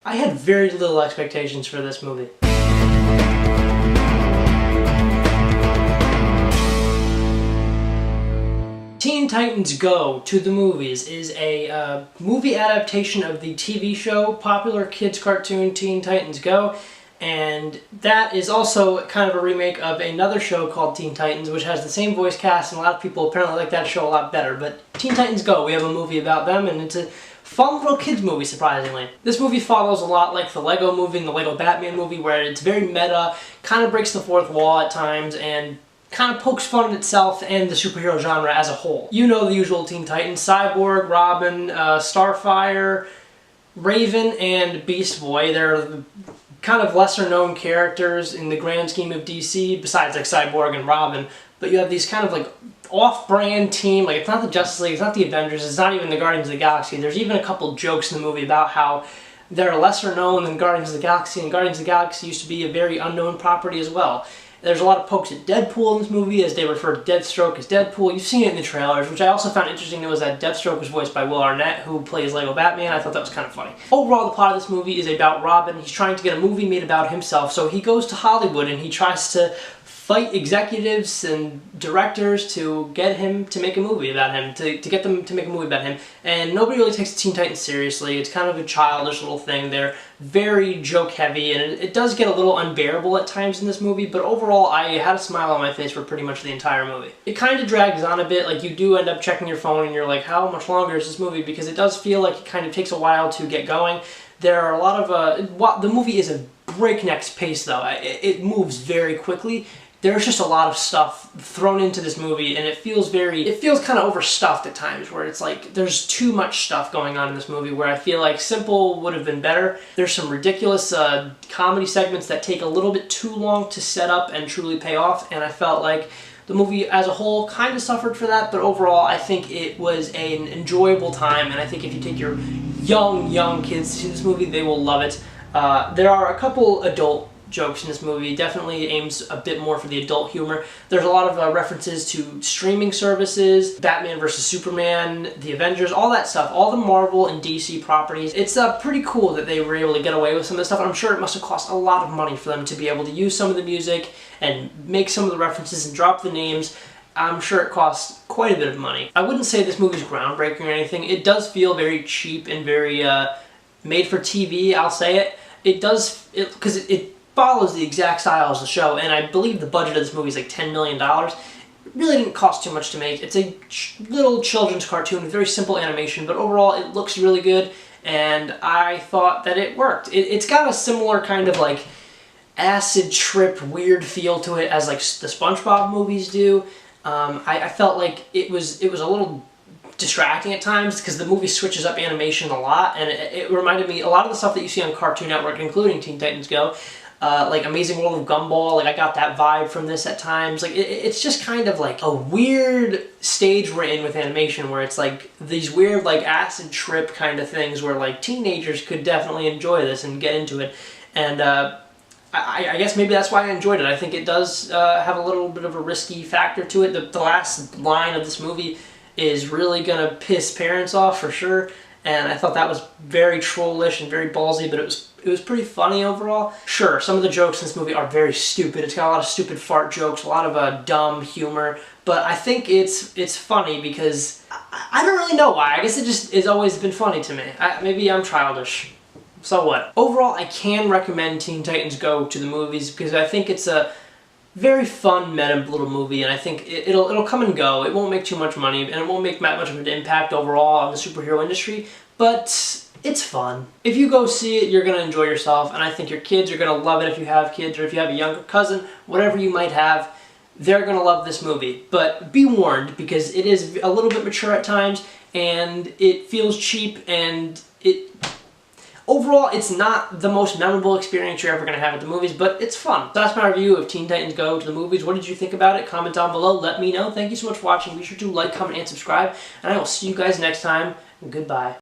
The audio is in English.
I had very little expectations for this movie. Teen Titans Go! To the Movies is a movie adaptation of the TV show, popular kids cartoon Teen Titans Go! And that is also kind of a remake of another show called Teen Titans, which has the same voice cast, and a lot of people apparently like that show a lot better. But Teen Titans Go! We have a movie about them, and it's a fun little kids movie, surprisingly. This movie follows a lot like the Lego movie and the Lego Batman movie, where it's very meta, kind of breaks the fourth wall at times, and kind of pokes fun at itself and the superhero genre as a whole. You know the usual Teen Titans: Cyborg, Robin, Starfire, Raven, and Beast Boy. They're kind of lesser known characters in the grand scheme of DC, besides like Cyborg and Robin, but you have these kind of like off-brand team. Like, it's not the Justice League, it's not the Avengers, it's not even the Guardians of the Galaxy. There's even a couple jokes in the movie about how they're lesser known than Guardians of the Galaxy, and Guardians of the Galaxy used to be a very unknown property as well. There's a lot of pokes at Deadpool in this movie, as they refer to Deathstroke as Deadpool. You've seen it in the trailers, which I also found interesting. Was that Deathstroke was voiced by Will Arnett, who plays Lego Batman. I thought that was kind of funny. Overall, the plot of this movie is about Robin. He's trying to get a movie made about himself, so he goes to Hollywood and he tries to fight executives and directors to get him to make a movie about him, to get them to make a movie about him. And nobody really takes the Teen Titans seriously. It's kind of a childish little thing. They're very joke-heavy, and it does get a little unbearable at times in this movie, but overall, I had a smile on my face for pretty much the entire movie. It kind of drags on a bit. Like, you do end up checking your phone, and you're like, how much longer is this movie? Because it does feel like it kind of takes a while to get going. There are a lot of... the movie is a breakneck pace, though. It moves very quickly. There's just a lot of stuff thrown into this movie, and it feels kind of overstuffed at times, where it's like there's too much stuff going on in this movie, where I feel like simple would have been better. There's some ridiculous comedy segments that take a little bit too long to set up and truly pay off, and I felt like the movie as a whole kind of suffered for that, but overall I think it was an enjoyable time, and I think if you take your young kids to see this movie, they will love it. There are a couple adult jokes in this movie. Definitely aims a bit more for the adult humor. There's a lot of references to streaming services, Batman vs. Superman, the Avengers, all that stuff, all the Marvel and DC properties. It's pretty cool that they were able to get away with some of this stuff, and I'm sure it must have cost a lot of money for them to be able to use some of the music and make some of the references and drop the names. I'm sure it costs quite a bit of money. I wouldn't say this movie's groundbreaking or anything. It does feel very cheap and very made for TV, I'll say it. It does, because it follows the exact style as the show, and I believe the budget of this movie is like $10 million. It really didn't cost too much to make. It's a little children's cartoon with very simple animation, but overall it looks really good, and I thought that it worked. It's got a similar kind of like acid trip weird feel to it as like the SpongeBob movies do. I felt like it was a little distracting at times, because the movie switches up animation a lot, and it reminded me a lot of the stuff that you see on Cartoon Network, including Teen Titans Go. Like Amazing World of Gumball, like I got that vibe from this at times. Like it's just kind of like a weird stage we're in with animation, where it's like these weird like acid trip kind of things where like teenagers could definitely enjoy this and get into it. And I guess maybe that's why I enjoyed it. I think it does have a little bit of a risky factor to it. The last line of this movie is really gonna piss parents off for sure, and I thought that was very trollish and very ballsy, but it was pretty funny overall. Sure, some of the jokes in this movie are very stupid. It's got a lot of stupid fart jokes, a lot of dumb humor, but I think it's funny because I don't really know why. I guess it just has always been funny to me. Maybe I'm childish. So what? Overall, I can recommend Teen Titans Go! To the movies, because I think it's a very fun, meta little movie, and I think it'll come and go. It won't make too much money, and it won't make that much of an impact overall on the superhero industry, but it's fun. If you go see it, you're going to enjoy yourself, and I think your kids are going to love it if you have kids, or if you have a younger cousin, whatever you might have, they're going to love this movie. But be warned, because it is a little bit mature at times, and it feels cheap, and overall, it's not the most memorable experience you're ever going to have at the movies, but it's fun. So that's my review of Teen Titans Go! To the movies. What did you think about it? Comment down below. Let me know. Thank you so much for watching. Be sure to like, comment, and subscribe, and I will see you guys next time. Goodbye.